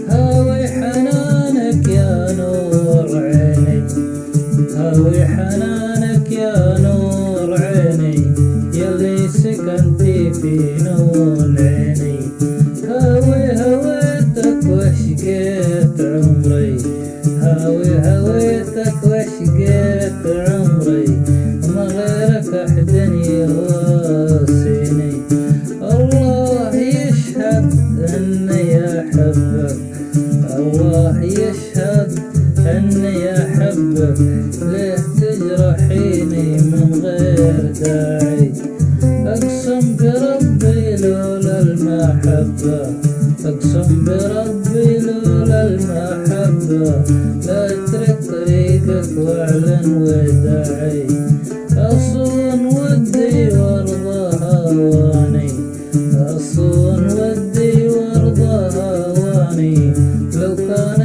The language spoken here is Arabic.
هاوي حنانك يا نور عيني، هاوي حنانك يا نور عيني، يلي سكنتي في نور عيني. هاوي هويتك وشقيت عمري، هاوي هويتك وشقيت عمري، ما غيرك أحد يواسيني. الله يشهد أني أحبك، الله يشهد أني أحبك، ليه تجرحيني من غير داعي؟ أقسم بربي لولا المحبة، أقسم بربي لولا المحبة، لا أترك طريقك وأعلن وداعي. أصون ودي وارضى هواني، أصون ودي وارضى هواني، لو كان